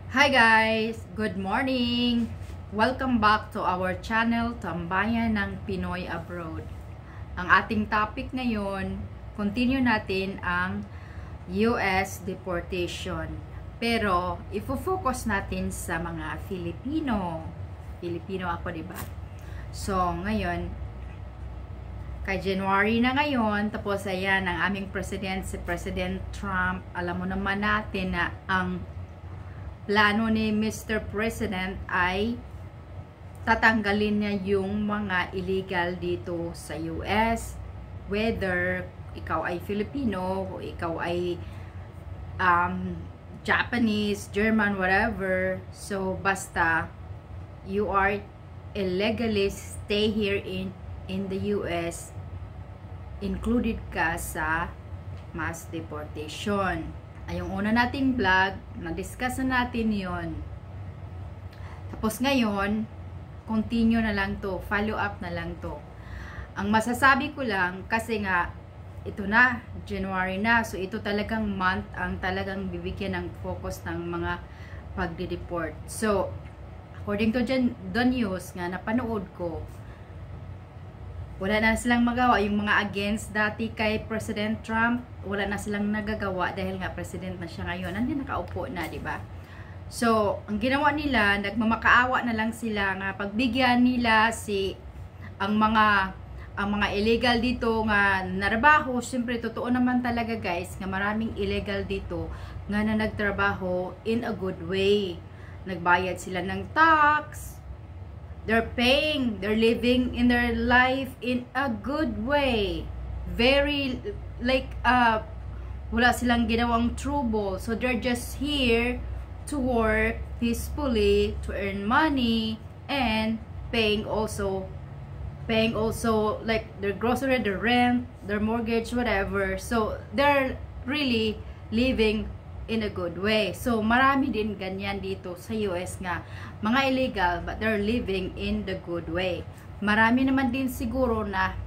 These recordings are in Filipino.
Hi guys! Good morning! Welcome back to our channel, Tambayan ng Pinoy Abroad. Ang ating topic ngayon, continue natin ang US deportation. Pero, ifo-focus natin sa mga Filipino. Filipino ako, diba? So, ngayon, kay January na ngayon, tapos ayan, ang aming president, si President Trump. Alam mo naman natin na ang plano ni Mr. President ay tatanggalin niya yung mga illegal dito sa US, whether ikaw ay Filipino o ikaw ay Japanese, German, whatever. So basta you are illegally stay here in the US, included ka sa mass deportation. Ay, yung una nating vlog, na-discuss na natin yon. Tapos ngayon, continue na lang to, follow up na lang to. Ang masasabi ko lang, kasi nga, ito na, January na, so ito talagang month ang talagang bibigyan ng focus ng mga pagde-deport. So, according to the news nga napanood ko, wala na silang magawa. Yung mga against dati kay President Trump, wala na silang nagagawa dahil nga president na siya ngayon. Nandiyan nakaupo na, di ba? So, ang ginawa nila, nagmamakaawa na lang sila nga pagbigyan nila ang mga illegal dito nga narabaho. Siyempre, totoo naman talaga guys, nga maraming illegal dito nga na nagtrabaho in a good way. Nagbayad sila ng tax, they're living in their life in a good way. Very, like, wala silang ginawang trouble. So, they're just here to work peacefully, to earn money, and paying also, like, their grocery, their rent, their mortgage, whatever. So, they're really living in a good way. So, marami din ganyan dito sa US nga. Mga illegal, but they're living in the good way. Marami naman din siguro na,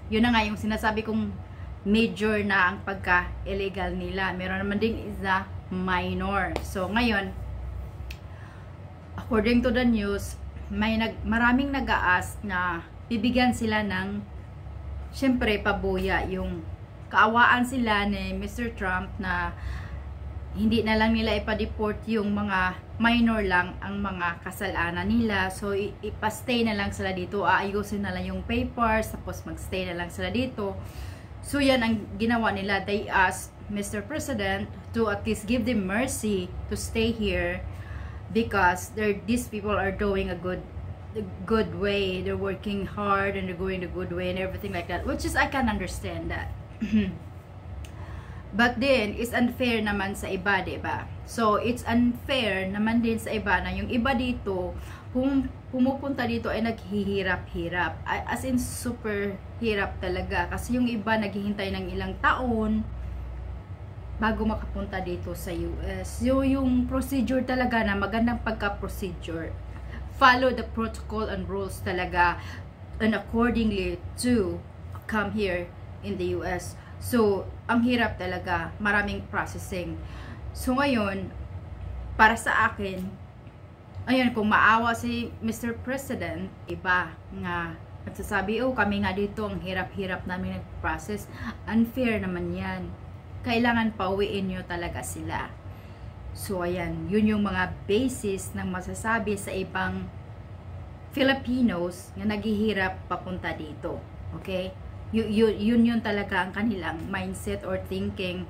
yun na nga yung sinasabi kong major na ang pagka-illegal nila. Meron naman din isa minor. So, ngayon, according to the news, maraming nag-a-ask na bibigyan sila ng, syempre, pabuya. Yung kaawaan sila ni Mr. Trump na hindi na lang nila ipa-deport yung mga minor lang ang mga kasalanan nila. So, ipastay na lang sila dito. Aayusin na lang yung papers, tapos magstay na lang sila dito. So, yan ang ginawa nila. They asked Mr. President to at least give them mercy to stay here because these people are doing a good way. They're working hard and they're going the good way and everything like that. Which is, I can understand that. But then, it's unfair naman sa iba, diba? So, it's unfair naman din sa iba na yung iba dito, pumupunta dito ay naghihirap-hirap. As in, super hirap talaga. Kasi yung iba naghihintay ng ilang taon bago makapunta dito sa US. So, yung procedure talaga na magandang pagka-procedure. Follow the protocol and rules talaga and accordingly to come here in the US. So, ang hirap talaga, maraming processing. So, ngayon, para sa akin, ayun, kung maawa si Mr. President, iba nga, nagsasabi, oh, kami nga dito, ang hirap-hirap namin nag-process. Unfair naman yan. Kailangan pauwiin nyo talaga sila. So, ayan, yun yung mga basis ng masasabi sa ibang Filipinos na naghihirap papunta dito. Okay? Yun talaga ang kanilang mindset or thinking,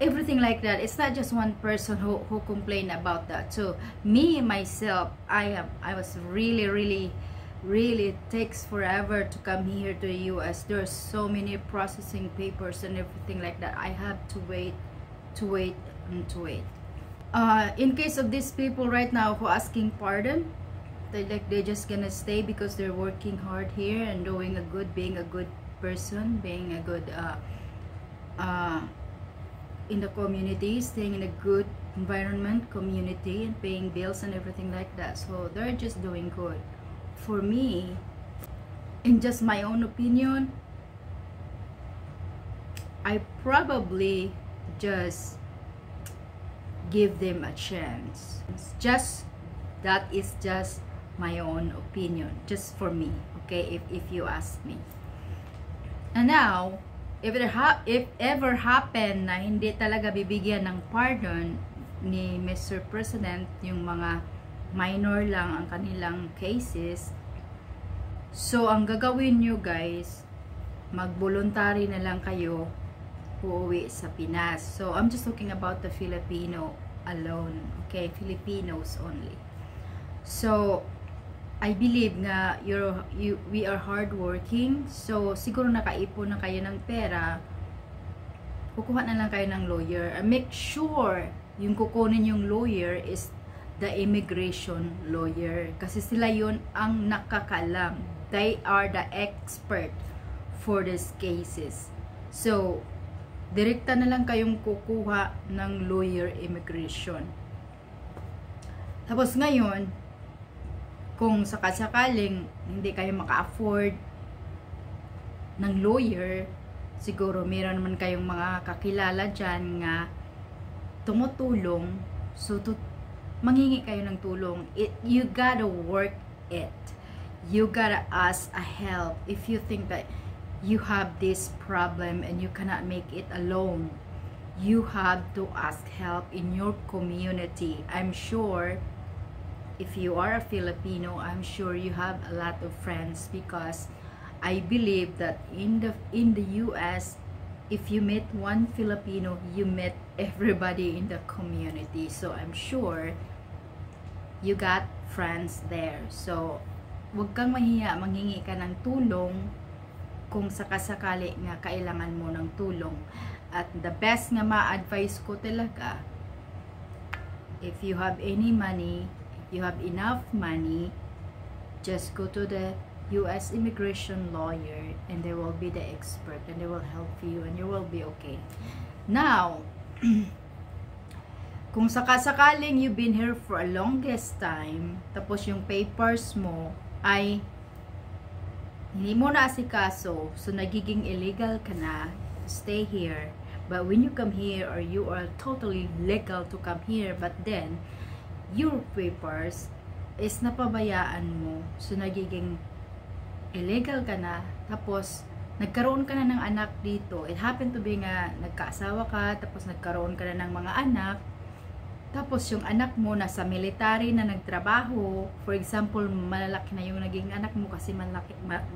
everything like that. It's not just one person who complained about that. So me myself, I was really takes forever to come here to the US. There's so many processing papers and everything like that. I have to wait. In case of these people right now who asking pardon, they're just gonna stay because they're working hard here and being a good person, being a good in the community, staying in a good environment, community, and paying bills and everything like that. So they're just doing good. For me, in just my own opinion, I probably just give them a chance. That is just my own opinion, just for me, okay, if you ask me. And now, if ever happen na hindi talaga bibigyan ng pardon ni Mr. President, yung mga minor lang ang kanilang cases, so ang gagawin nyo guys, mag-voluntary na lang kayo uuwi sa Pinas. So I'm just talking about the Filipino alone, okay, Filipinos only. So I believe nga we are hardworking, so siguro nakaipon na kayo ng pera, kukuha na lang kayo ng lawyer. Make sure yung kukunin yung lawyer is the immigration lawyer, kasi sila yun ang nakakalam. They are the expert for these cases. So direkta na lang kayong kukuha ng lawyer immigration. Tapos ngayon, kung sakasakaling hindi kayo maka-afford ng lawyer, siguro meron naman kayong mga kakilala dyan nga tumutulong, so manghingi kayo ng tulong. You gotta work it. You gotta ask a help if you think that you have this problem and you cannot make it alone. You have to ask help in your community. I'm sure if you are a Filipino, I'm sure you have a lot of friends, because I believe that in the US, if you meet one Filipino, you meet everybody in the community. So I'm sure you got friends there. So wag kang mahiya, manghingi ka ng tulong kung sakasakali nga kailangan mo ng tulong. At the best nga ma-advise ko talaga, if you have any money, if you have enough money, just go to the US immigration lawyer and they will be the expert and they will help you and you will be okay. Now, kung sakasakaling you've been here for a longest time, tapos yung papers mo ay hindi mo na asikaso, so nagiging illegal ka na, stay here. But when you come here, or you are totally legal to come here, but then your papers is napabayaan mo, so nagiging illegal ka na, tapos nagkaroon ka na ng anak dito. It happened to be nga nagkaasawa ka, tapos nagkaroon ka na ng mga anak, tapos yung anak mo nasa military na nagtrabaho, for example, malalaki na yung naging anak mo kasi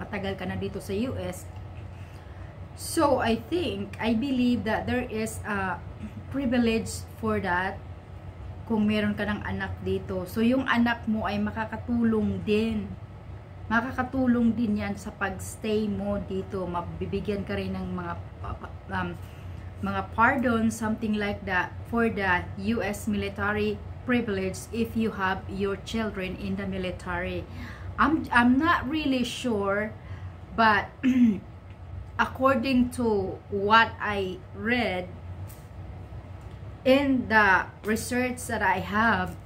matagal ka na dito sa US. So I believe that there is a privilege for that kung meron ka ng anak dito. So yung anak mo ay makakatulong din. Makakatulong din yan sa pagstay mo dito. Mabibigyan ka rin ng mga pardon, something like that, for the US military privilege if you have your children in the military. I'm not really sure, but according to what I read in the research that I have,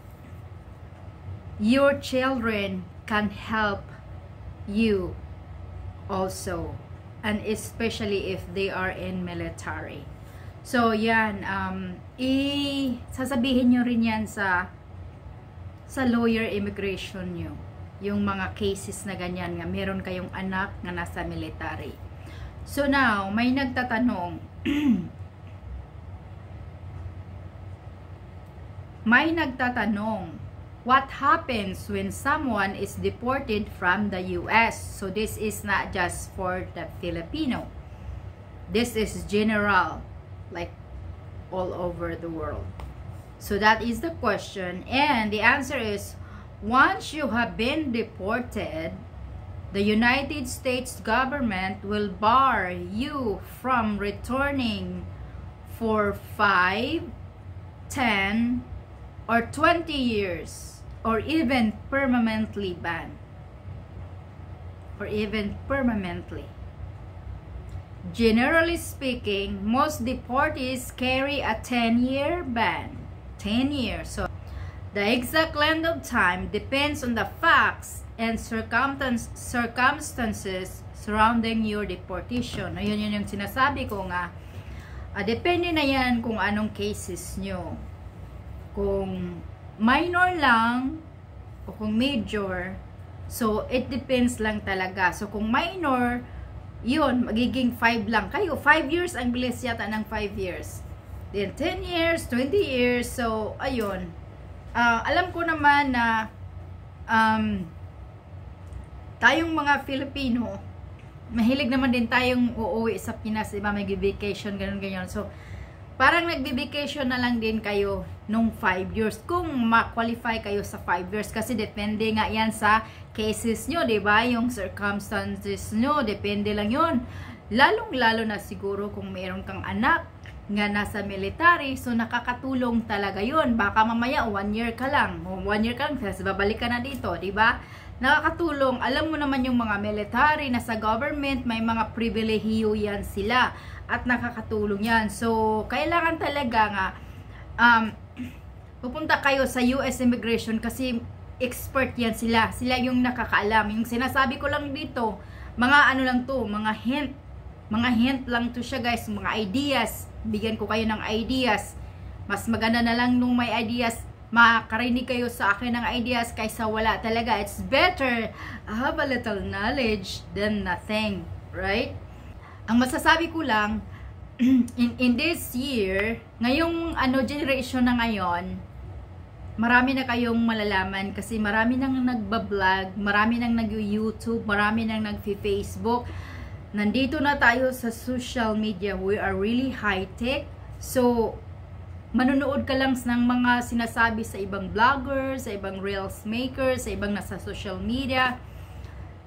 your children can help you also, and especially if they are in military. So yan, sasabihin nyo rin yan sa lawyer immigration nyo, yung mga cases na ganyan nga meron kayong anak na nasa military. So now, may nagtatanong, what happens when someone is deported from the US? So this is not just for the Filipino. This is general, like all over the world. So that is the question, and the answer is, once you have been deported, the United States government will bar you from returning for 5, 10, or 20 years, or even permanently banned, or even permanently. Generally speaking, most deportees carry a 10-year ban. 10 years. So the exact length of time depends on the facts and circumstances surrounding your deportation. Ayun yun yung sinasabi ko nga. Depende na yan kung anong cases nyo. Kung minor lang o kung major, so it depends lang talaga. So kung minor, yun, magiging 5 lang kayo. 5 years, ang bilis yata ng 5 years. Then 10 years, 20 years, so ayun. Alam ko naman na tayong mga Filipino, mahilig naman din tayong uuwi sa Pinas, diba? May vacation, ganun-ganyan. So, parang nagbe-vacation na lang din kayo nung 5 years. Kung ma-qualify kayo sa 5 years. Kasi depende nga yan sa cases nyo, diba? Yung circumstances nyo, depende lang yun. Lalong-lalo na siguro kung mayroon kang anak nga nasa military, so nakakatulong talaga yun. Baka mamaya 1 year ka lang. 1 year ka lang, kasi babalik ka na dito, diba? Nakakatulong. Alam mo naman yung mga military na sa government, may mga pribilehiyo yan sila. At nakakatulong yan. So, kailangan talaga nga pupunta kayo sa US Immigration kasi expert yan sila. Sila yung nakakaalam. Yung sinasabi ko lang dito, mga ano lang to, mga hint. Mga hint lang to siya guys, mga ideas. Bigyan ko kayo ng ideas. Mas maganda na lang nung may ideas, makarinig kayo sa akin ng ideas kaysa wala talaga. It's better have a little knowledge than nothing, right? Ang masasabi ko lang, in this year, ngayong generation na ngayon, marami na kayong malalaman kasi marami nang nagbablog, marami nang nag-YouTube, marami nang nag-Facebook. Nandito na tayo sa social media. We are really high-tech. So, manonood ka lang ng mga sinasabi sa ibang vloggers, sa ibang reels makers, sa ibang nasa social media.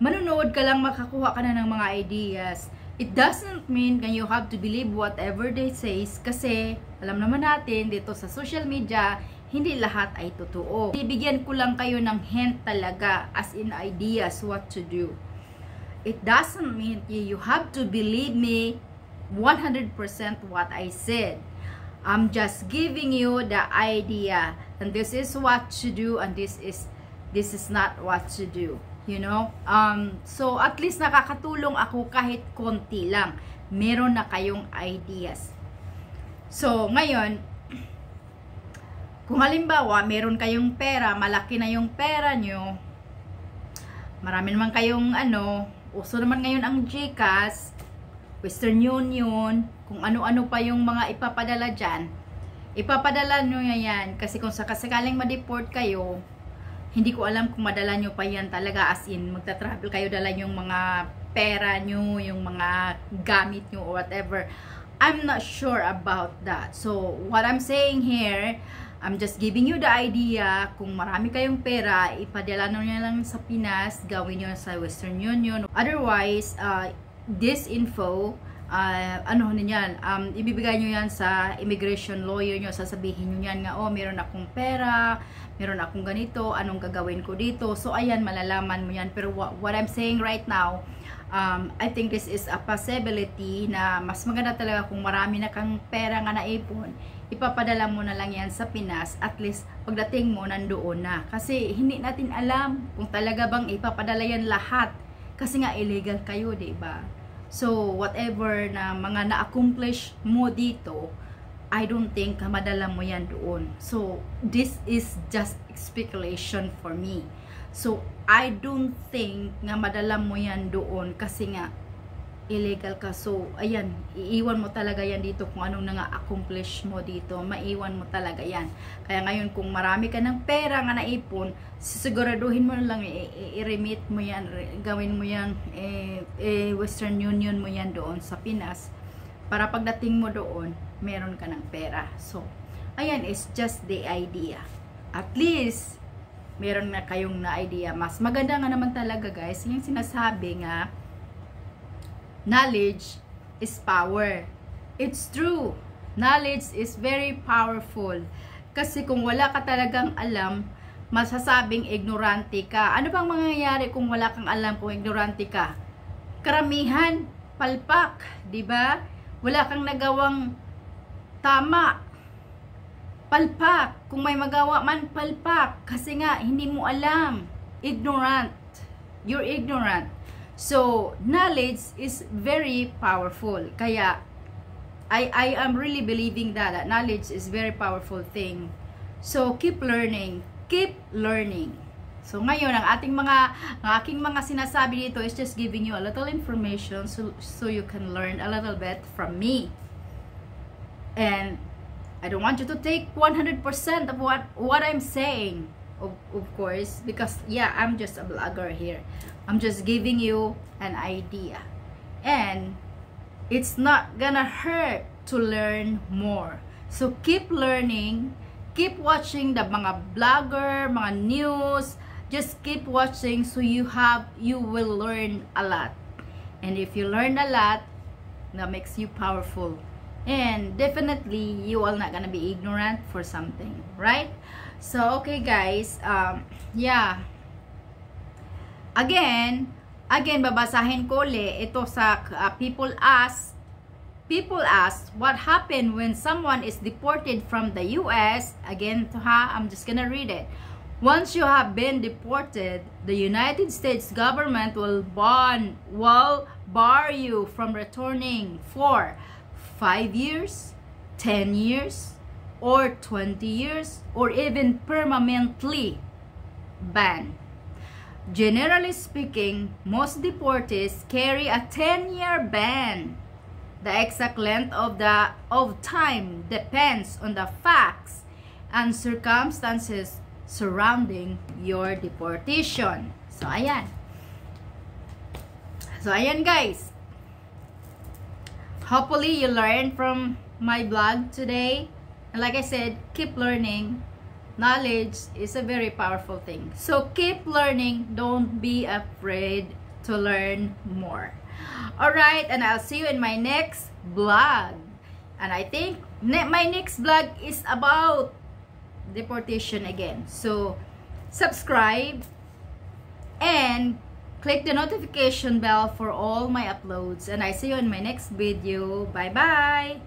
Manonood ka lang, makakuha ka na ng mga ideas. It doesn't mean that you have to believe whatever they say kasi alam naman natin dito sa social media, hindi lahat ay totoo. Bibigyan ko lang kayo ng hint talaga as in ideas what to do. It doesn't mean you have to believe me 100% what I said. I'm just giving you the idea and this is what to do and this is not what to do, you know. So at least nakakatulong ako kahit konti lang. Meron na kayong ideas. So ngayon, kung halimbawa meron kayong pera, malaki na yung pera nyo, marami naman kayong uso naman ngayon ang GCash, Western Union, kung ano-ano pa yung mga ipapadala dyan, ipapadala nyo yan. Kasi kung sakasakaling ma-deport kayo, hindi ko alam kung madala nyo pa yan talaga as in, magta-travel kayo, dala yung mga pera nyo, yung mga gamit nyo or whatever. I'm not sure about that. So, what I'm saying here, I'm just giving you the idea, kung marami kayong pera, ipadala nyo lang sa Pinas, gawin nyo sa Western Union. Otherwise, this info, ibibigay nyo yan sa immigration lawyer nyo, sasabihin nyo yan nga, oh, meron akong pera, meron akong ganito, anong gagawin ko dito. So, ayan, malalaman mo yan. Pero what I'm saying right now, I think this is a possibility na mas maganda talaga kung marami na kang pera nga naipon, ipapadala mo na lang yan sa Pinas, at least pagdating mo nandoon na. Kasi hindi natin alam kung talaga bang ipapadala yan lahat. Kasi nga illegal kayo, diba? So, whatever na mga na-accomplish mo dito, I don't think madala mo yan doon. So, this is just speculation for me. So, I don't think nga madala mo yan doon kasi nga illegal ka. So, ayan, iiwan mo talaga yan dito kung anong nga-accomplish mo dito. Maiwan mo talaga yan. Kaya ngayon, kung marami ka ng pera nga naipon, siguraduhin mo na lang, i-remit mo yan, gawin mo yan, Western Union mo yan doon sa Pinas. Para pagdating mo doon, meron ka ng pera. So, ayan, it's just the idea. At least, meron na kayong na idea. Mas maganda nga naman talaga guys, yung sinasabi nga, knowledge is power. It's true. Knowledge is very powerful. Kasi kung wala ka talagang alam, masasabing ignorante ka. Ano bang mangyayari kung wala kang alam, kung ignorante ka? Karamihan, palpak, di ba? Wala kang nagawang tama. Palpak. Kung may magawa man, palpak. Kasi nga, hindi mo alam. Ignorant. You're ignorant. So, knowledge is very powerful. Kaya, I am really believing that knowledge is very powerful thing. So, keep learning. Keep learning. So, ngayon, ang aking mga sinasabi dito is just giving you a little information so you can learn a little bit from me. And I don't want you to take 100% of what I'm saying, of course, because, yeah, I'm just a blogger here. I'm just giving you an idea. And it's not gonna hurt to learn more. So, keep learning. Keep watching the mga blogger, mga news. Just keep watching so you will learn a lot. And if you learn a lot, that makes you powerful. And definitely, you are not gonna be ignorant for something, right? So, okay guys, yeah. Again, babasahin ko ulit ito sa people ask, what happened when someone is deported from the US? Again, I'm just gonna read it. Once you have been deported, the United States government will bar you from returning for 5 years, 10 years, or 20 years, or even permanently ban. Generally speaking, most deportees carry a 10-year ban. The exact length of time depends on the facts and circumstances surrounding your deportation. So, ayan. So, ayan guys. Hopefully, you learned from my blog today. And like I said, keep learning. Knowledge is a very powerful thing. So, keep learning. Don't be afraid to learn more. Alright, and I'll see you in my next blog. And I think my next blog is about deportation again. So, subscribe and click the notification bell for all my uploads. And I see you in my next video. Bye-bye!